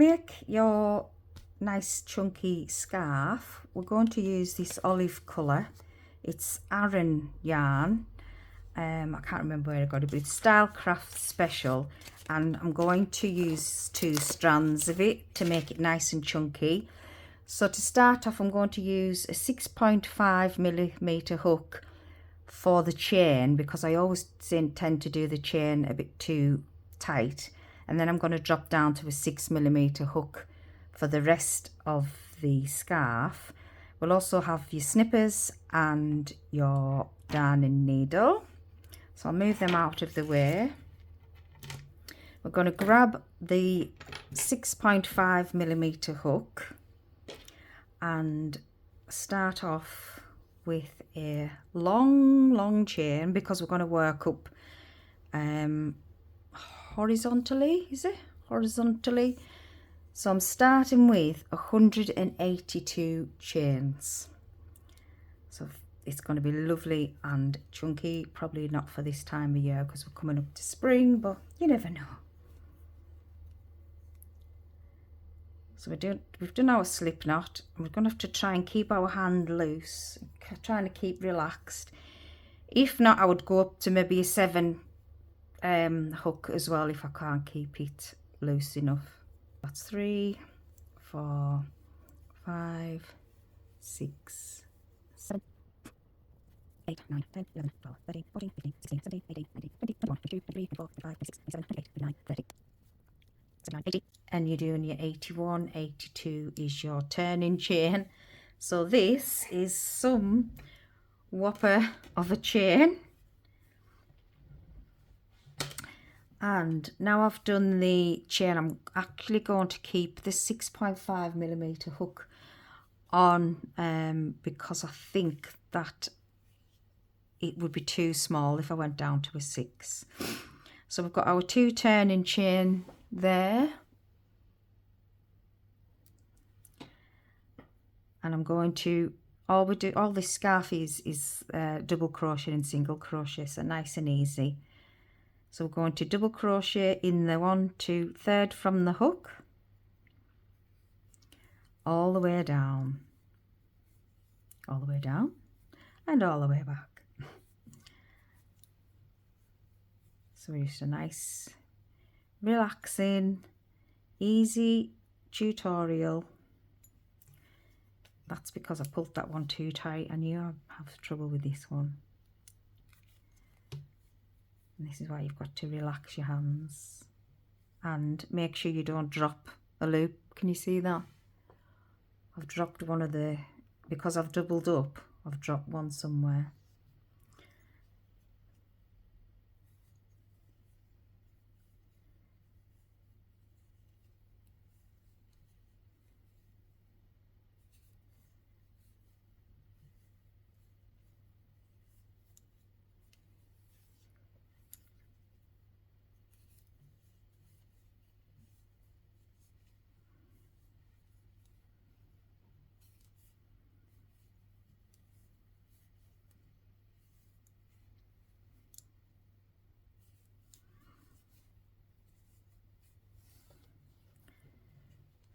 Make your nice chunky scarf. We're going to use this olive colour. It's Aran yarn. I can't remember where I got it, but it's Stylecraft Special, and I'm going to use 2 strands of it to make it nice and chunky. So to start off, I'm going to use a 6.5mm hook for the chain, because I always tend to do the chain a bit too tight, and then I'm going to drop down to a 6mm hook for the rest of the scarf. We'll also have your snippers and your darning needle. So I'll move them out of the way. We're going to grab the 6.5mm hook and start off with a long chain, because we're going to work up horizontally, is it? Horizontally. So I'm starting with 182 chains. So it's going to be lovely and chunky. Probably not for this time of year because we're coming up to spring, but you never know. So we've done our slip knot, and we're going to have to try and keep our hand loose, trying to keep relaxed. If not, I would go up to maybe a 7 hook as well if I can't keep it loose enough. That's 3, 4, 5, 6, 7, 8, 9, 10, 11, 12, 13, 14, 15, 16, 17, 18, 19, 20, 21, 22, 23, 24, 25, 26, 27, 28, 29, 30, 39, 80. And you're doing your 81, 82 is your turning chain. So this is some whopper of a chain. And now I've done the chain, I'm actually going to keep the 6.5mm hook on because I think that it would be too small if I went down to a 6. So we've got our 2 turning chain there. And I'm going to, all this scarf is double crochet and single crochet, so nice and easy. So we're going to double crochet in the 1, 2, 3rd from the hook, all the way down, and all the way back. So it's a nice, relaxing, easy tutorial. That's because I pulled that one too tight. I knew I'd have trouble with this one. And this is why you've got to relax your hands and make sure you don't drop a loop. Can you see that? I've dropped one of the, because I've doubled up, I've dropped one somewhere.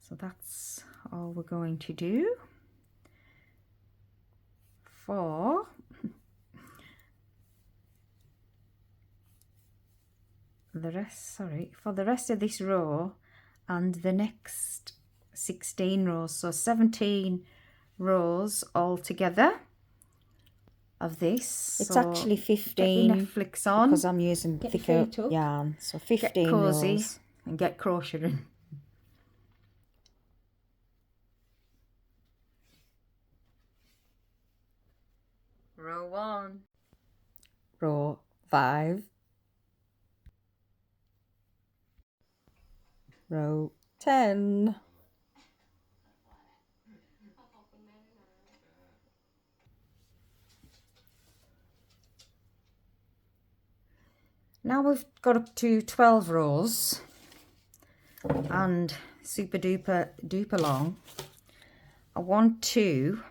So that's all we're going to do for the rest, for the rest of this row and the next 16 rows. So 17 rows all together of this. It's so actually 15 Netflix on, because I'm using thicker yarn. So 15 get cozy rows and get crocheting. Row 1, row 5, row 10, now we've got up to 12 rows and super duper long. I want to,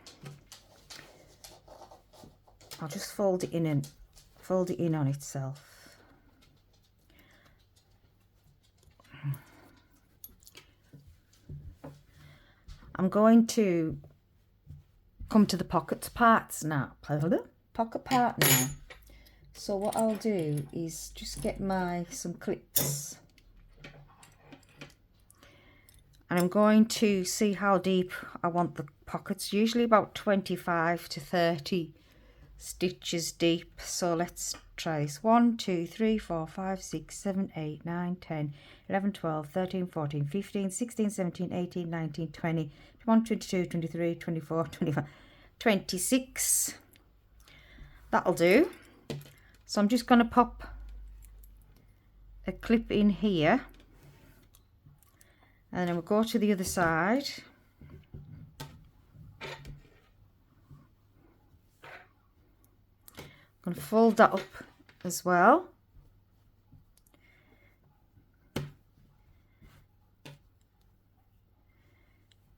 I'll just fold it in and fold it in on itself. I'm going to come to the pocket parts now. Pocket part now. So what I'll do is just get some clips. And I'm going to see how deep I want the pockets, usually about 25 to 30 stitches deep. So let's try this. 1, 2, 3, 4, 5, 6, 7, 8, 9, 10, 11, 12, 13, 14, 15, 16, 17, 18, 19, 20, 21, 22, 23, 24, 25, 26. That'll do. So I'm just going to pop a clip in here. And then we'll go to the other side. I'm going to fold that up as well.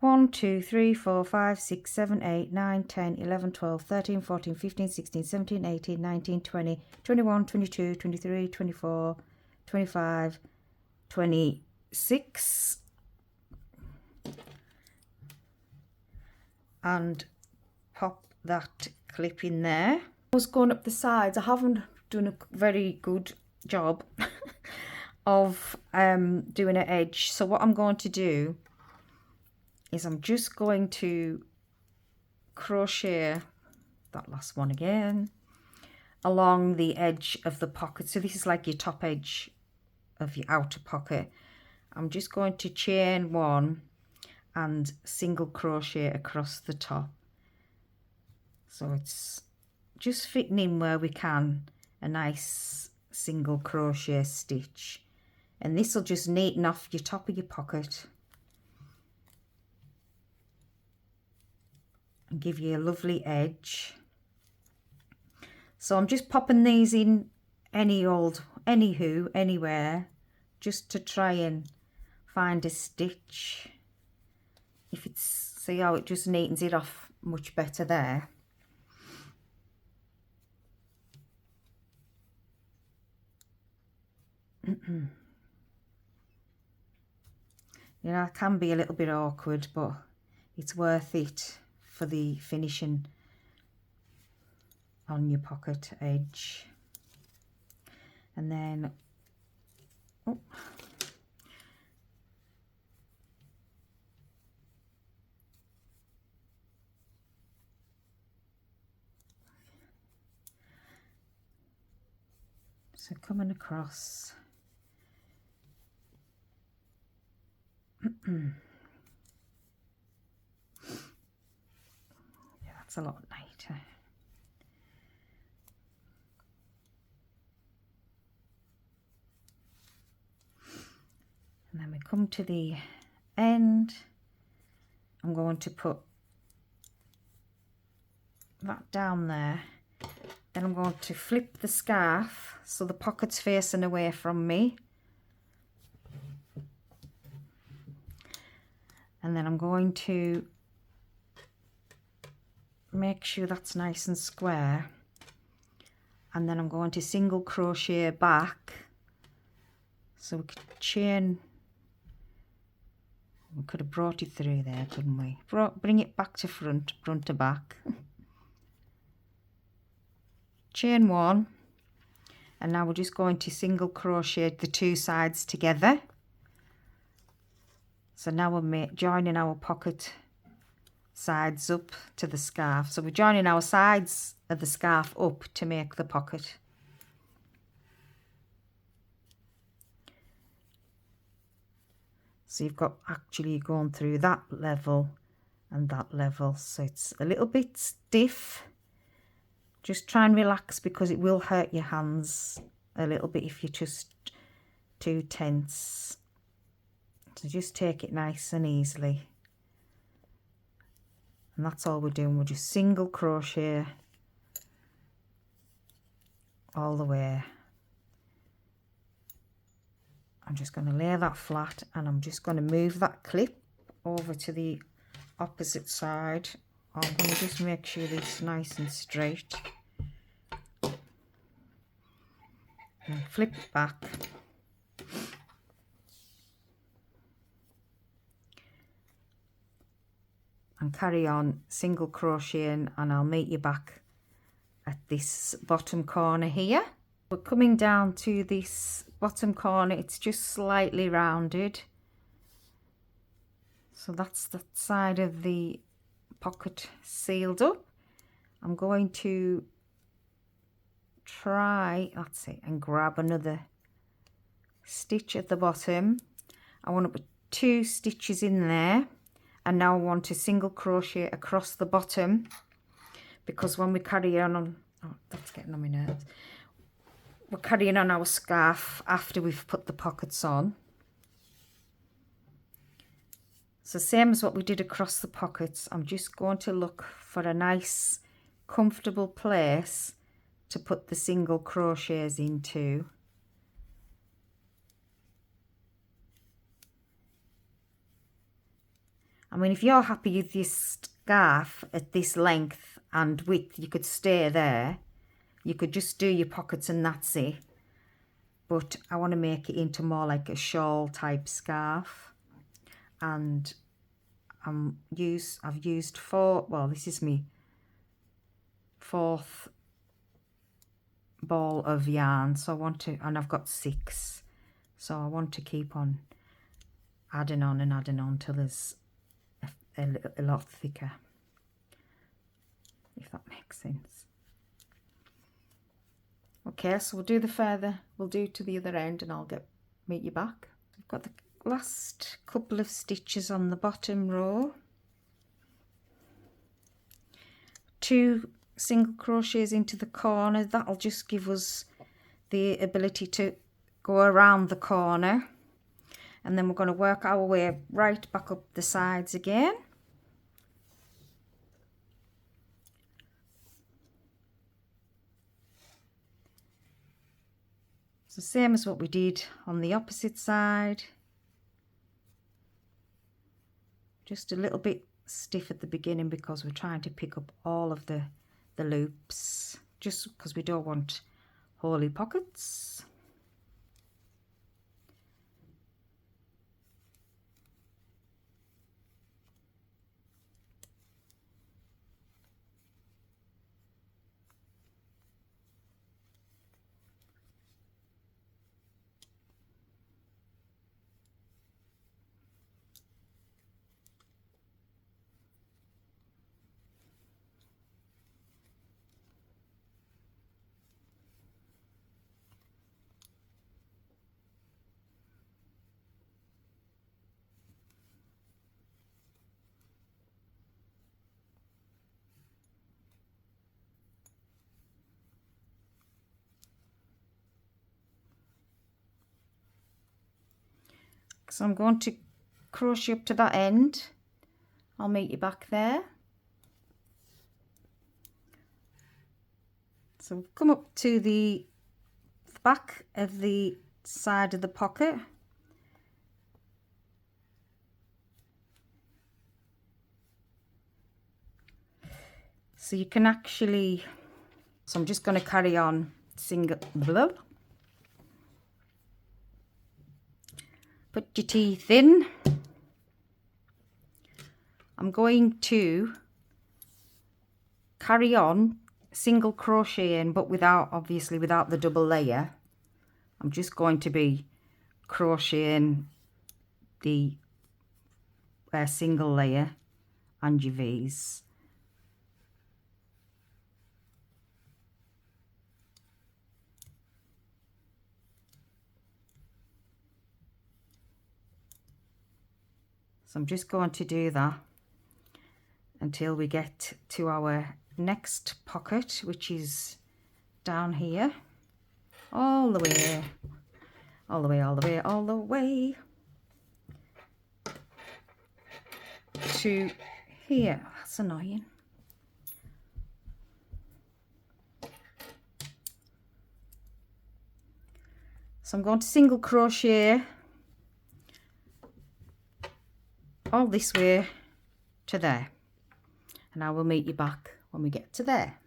One, 2, 3, 4, 5, 6, 7, 8, 9, 10, 11, 12, 13, 14, 15, 16, 17, 18, 19, 20, 21, 22, 23, 24, 25, 26. And pop that clip in there. I was going up the sides. I haven't done a very good job of doing an edge. So what I'm going to do is I'm just going to crochet that last one again along the edge of the pocket. So this is like your top edge of your outer pocket. I'm just going to chain one and single crochet across the top. So it's just fitting in where we can a nice single crochet stitch. And this will just neaten off your top of your pocket and give you a lovely edge. So I'm just popping these in anywhere, just to try and find a stitch. If it's, see how it just neatens it off much better there. You know, it can be a little bit awkward, but it's worth it for the finishing on your pocket edge. And then, oh, so coming across. Yeah, that's a lot lighter. And then we come to the end. I'm going to put that down there. Then I'm going to flip the scarf so the pocket's facing away from me. And then I'm going to make sure that's nice and square. And then I'm going to single crochet back. So we could chain. We could have brought it through there, couldn't we? Bring it back to front to back. Chain one. And now we're just going to single crochet the two sides together. So now we're joining our pocket sides up to the scarf. So we're joining our sides of the scarf up to make the pocket. So you've got actually going through that level and that level. So it's a little bit stiff. Just try and relax because it will hurt your hands a little bit if you're just too tense. So just take it nice and easily. And that's all we're doing. We're just single crochet all the way. I'm just going to lay that flat and I'm just going to move that clip over to the opposite side. I'm going to just make sure that it's nice and straight. And flip it back. and carry on single crocheting, and I'll meet you back at this bottom corner here. We're coming down to this bottom corner, it's just slightly rounded, so that's the side of the pocket sealed up. I'm going to try, that's it, and grab another stitch at the bottom. I want to put 2 stitches in there, and now I want to single crochet across the bottom, because when we carry on, oh, that's getting on my nerves, we're carrying on our scarf after we've put the pockets on. So same as what we did across the pockets, I'm just going to look for a nice comfortable place to put the single crochets into. I mean, if you're happy with this scarf at this length and width, you could stay there. You could just do your pockets and that's it. But I want to make it into more like a shawl type scarf. And I've used 4, well, this is my 4th ball of yarn, so I want to, and I've got 6, so I want to keep on adding on and adding on till there's a lot thicker, if that makes sense. Okay, so we'll do to the other end, and I'll meet you back. I've got the last couple of stitches on the bottom row, 2 single crochets into the corner. That'll just give us the ability to go around the corner, and then we're going to work our way right back up the sides again. So same as what we did on the opposite side, just a little bit stiff at the beginning because we're trying to pick up all of the loops, just because we don't want holy pockets. So I'm going to crochet up to that end. I'll meet you back there. So we've come up to the back of the side of the pocket. So you can actually, so I'm just going to carry on single, blah. Put your teeth in. I'm going to carry on single crocheting, but obviously without the double layer. I'm just going to be crocheting the single layer and your V's. So I'm just going to do that until we get to our next pocket, which is down here, all the way, all the way, all the way, all the way to here. That's annoying. So I'm going to single crochet all this way to there, and I will meet you back when we get to there.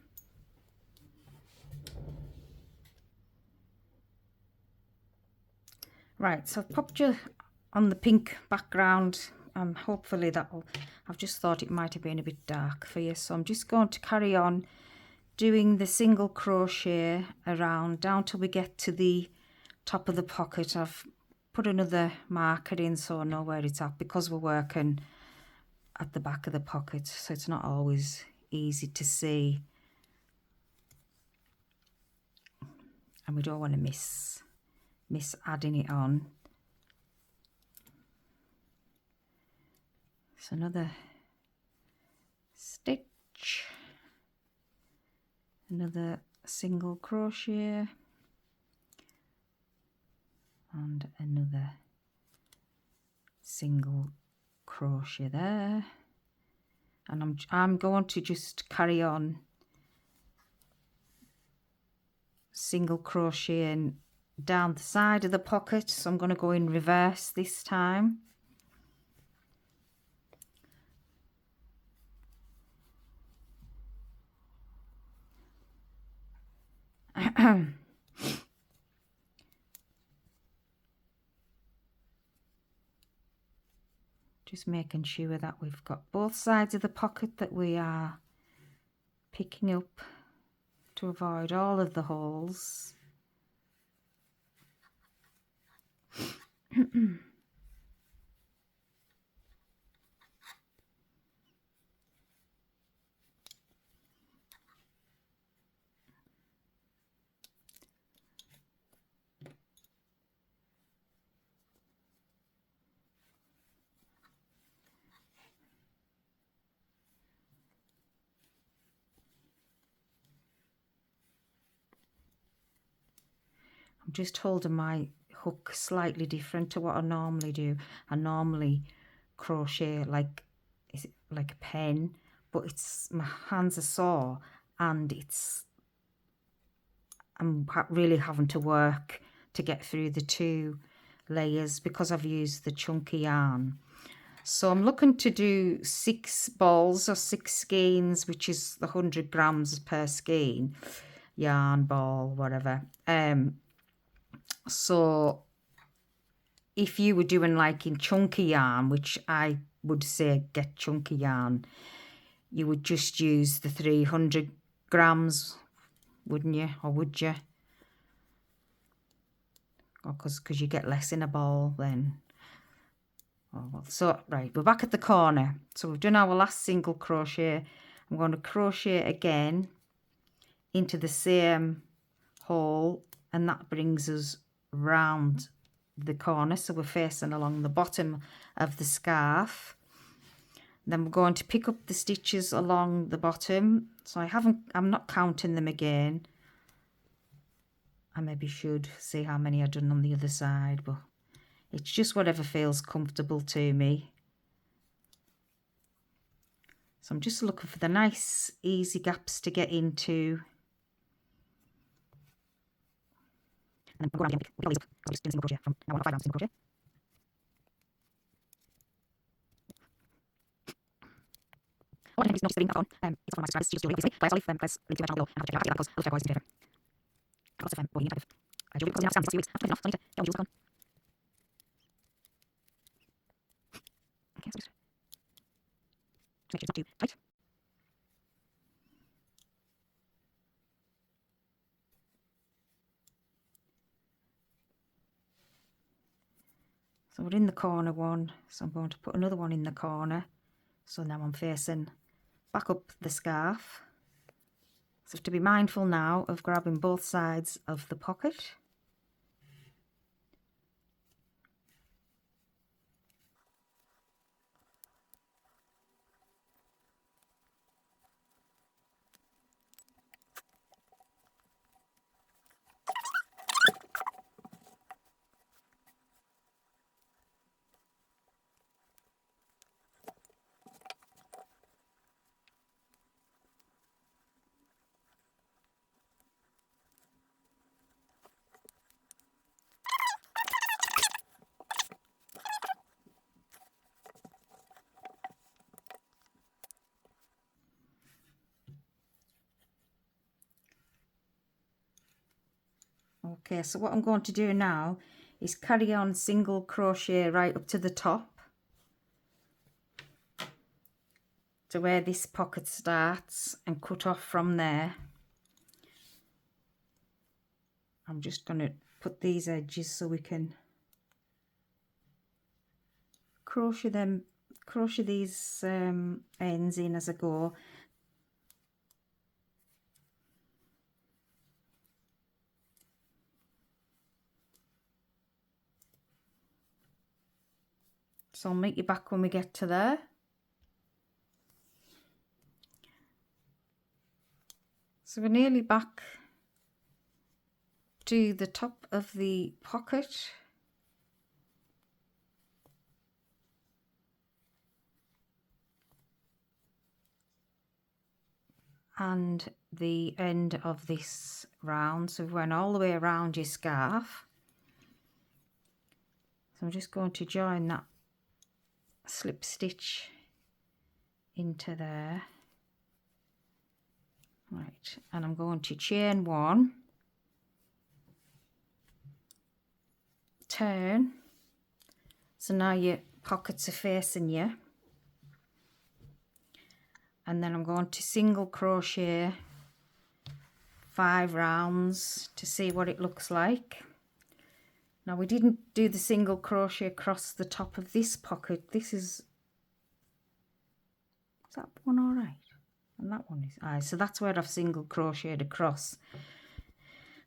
Right, so I've popped you on the pink background hopefully that will, I've just thought it might have been a bit dark for you, so I'm just going to carry on doing the single crochet around down till we get to the top of the pocket. I've put another marker in so I know where it's at, because we're working at the back of the pocket, so it's not always easy to see, and we don't want to miss adding it on. So another stitch, another single crochet, and another single crochet there, and I'm going to just carry on single crocheting down the side of the pocket, so I'm going to go in reverse this time. Just making sure that we've got both sides of the pocket that we are picking up to avoid all of the holes. I'm just holding my hook slightly different to what I normally do. I normally crochet like a pen, but my hands are sore, and I'm really having to work to get through the 2 layers because I've used the chunky yarn. So I'm looking to do 6 balls or 6 skeins, which is the 100 grams per skein, yarn, ball, whatever. So if you were doing like in chunky yarn, which I would say get chunky yarn, you would just use the 300 grams, wouldn't you? Or would you? Because you get less in a ball then. Oh, well. So right, we're back at the corner. So we've done our last single crochet. I'm going to crochet again into the same hole, and that brings us round the corner, so we're facing along the bottom of the scarf. Then we're going to pick up the stitches along the bottom. So I'm not counting them again. I maybe should see how many I've done on the other side, but it's just whatever feels comfortable to me. So I'm just looking for the nice easy gaps to get into. And then we'll go around the end with all these. I'll just do a single crochet from now on, 5 rounds single crochet. What I think is notice the ring back on. It's one of my subscribers. She just do it obviously. But I'll leave Claire's link to her channel below, and I'll check it out because I love her voice in favour. Lots of body type of jewellery because you have to stand for 6 weeks. I've enough, so I need to get my jewels back on. Okay, so just make sure it's not too tight. So we're in the corner one, so I'm going to put another one in the corner. So now I'm facing back up the scarf. So have to be mindful now of grabbing both sides of the pocket. Okay, so what I'm going to do now is carry on single crochet right up to the top. to where this pocket starts and cut off from there. I'm just going to put these edges so we can crochet these ends in as I go. So I'll meet you back when we get to there. So we're nearly back to the top of the pocket. And the end of this round. So we went all the way around your scarf. So I'm just going to join that slip stitch into there. Right, and I'm going to chain one, turn, so now your pockets are facing you, and then I'm going to single crochet 5 rounds to see what it looks like. Now we didn't do the single crochet across the top of this pocket. This is that one all right? And that one is, so that's where I've single crocheted across.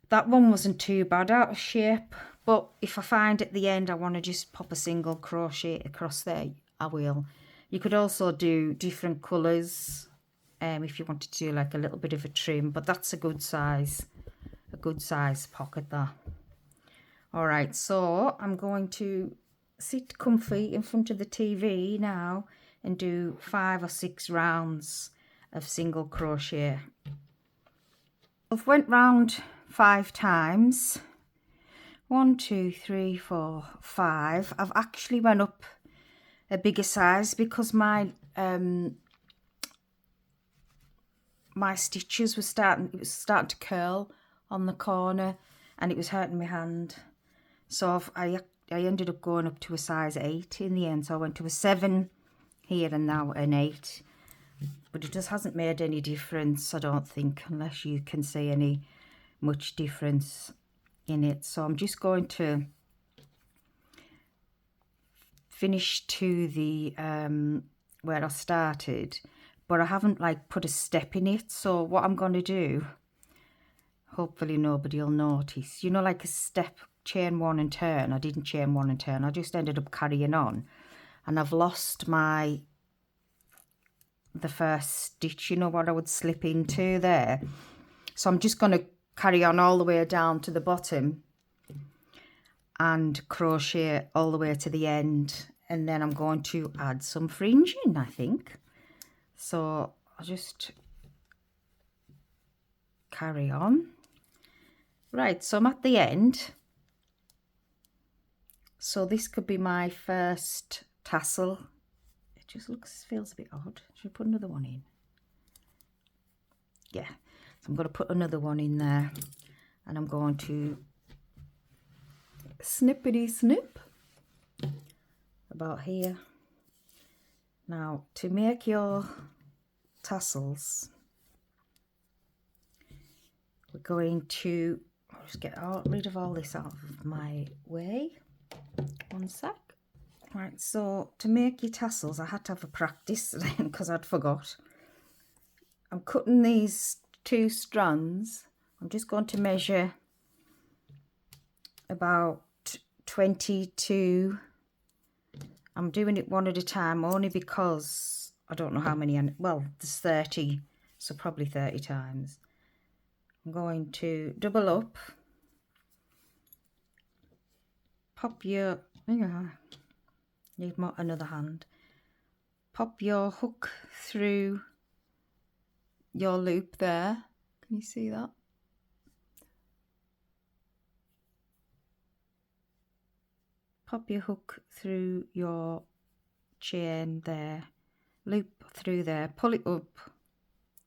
That one wasn't too bad out of shape, but if I find at the end I want to just pop a single crochet across there, I will. You could also do different colours if you wanted to do like a little bit of a trim, but that's a good size pocket there. All right, so I'm going to sit comfy in front of the TV now and do 5 or 6 rounds of single crochet. I've went round 5 times. 1, 2, 3, 4, 5. I've actually went up a bigger size because my stitches were starting to curl on the corner and it was hurting my hand. So I ended up going up to a size 8 in the end. So I went to a 7 here and now an 8. But it just hasn't made any difference, I don't think, unless you can see any much difference in it. So I'm just going to finish to the where I started, but I haven't like put a step in it. So what I'm going to do, hopefully nobody will notice, you know, like a step, chain 1 and turn. I didn't chain 1 and turn, I just ended up carrying on, and I've lost the first stitch, you know, what I would slip into there. So I'm just going to carry on all the way down to the bottom and crochet all the way to the end, and then I'm going to add some fringing, I think. So I'll just carry on. Right, so I'm at the end. So this could be my first tassel. It just feels a bit odd. Should I put another one in? Yeah, so I'm going to put another one in there, and I'm going to snippity snip about here. Now to make your tassels, we're going to just get rid of all this out of my way. One sec. Right, so to make your tassels, I had to have a practice then because I'd forgot. I'm cutting these 2 strands. I'm just going to measure about 22. I'm doing it one at a time only because I don't know how many, well, there's 30, so probably 30 times. I'm going to double up, pop your, need another hand, pop your hook through your loop there. Can you see that? Pop your hook through your chain there, loop through there, pull it up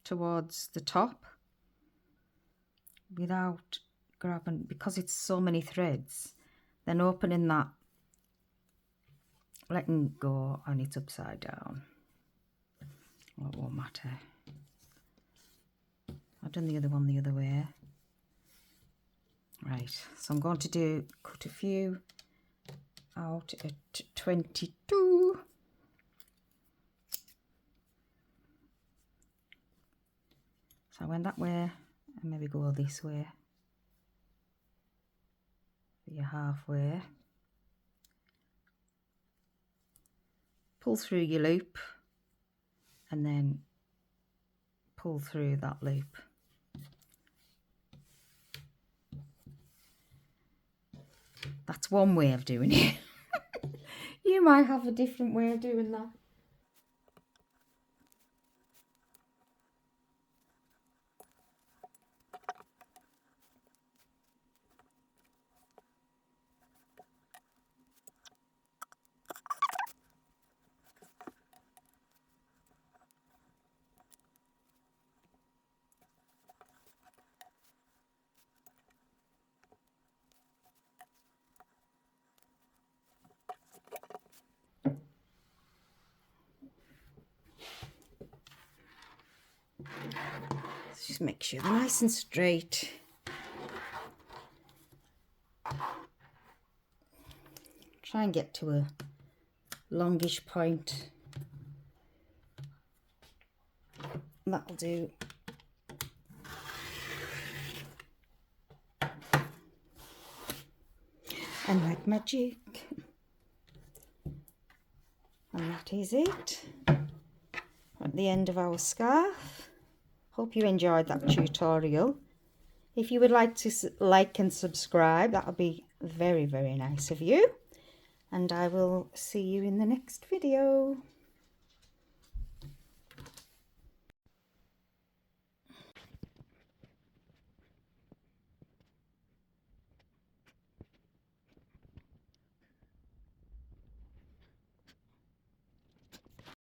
towards the top without grabbing, because it's so many threads, then opening that, letting go, and it's upside down. Well, it won't matter. I've done the other one the other way. Right, so I'm going to cut a few out at 22. So I went that way and maybe go this way. So you're halfway. Pull through your loop and then pull through that loop. That's one way of doing it. You might have a different way of doing that. Let's just make sure they're nice and straight. Try and get to a longish point. That'll do. And like magic. And that is it. At the end of our scarf. Hope you enjoyed that tutorial. If you would like to like and subscribe, that would be very, very nice of you. And I will see you in the next video.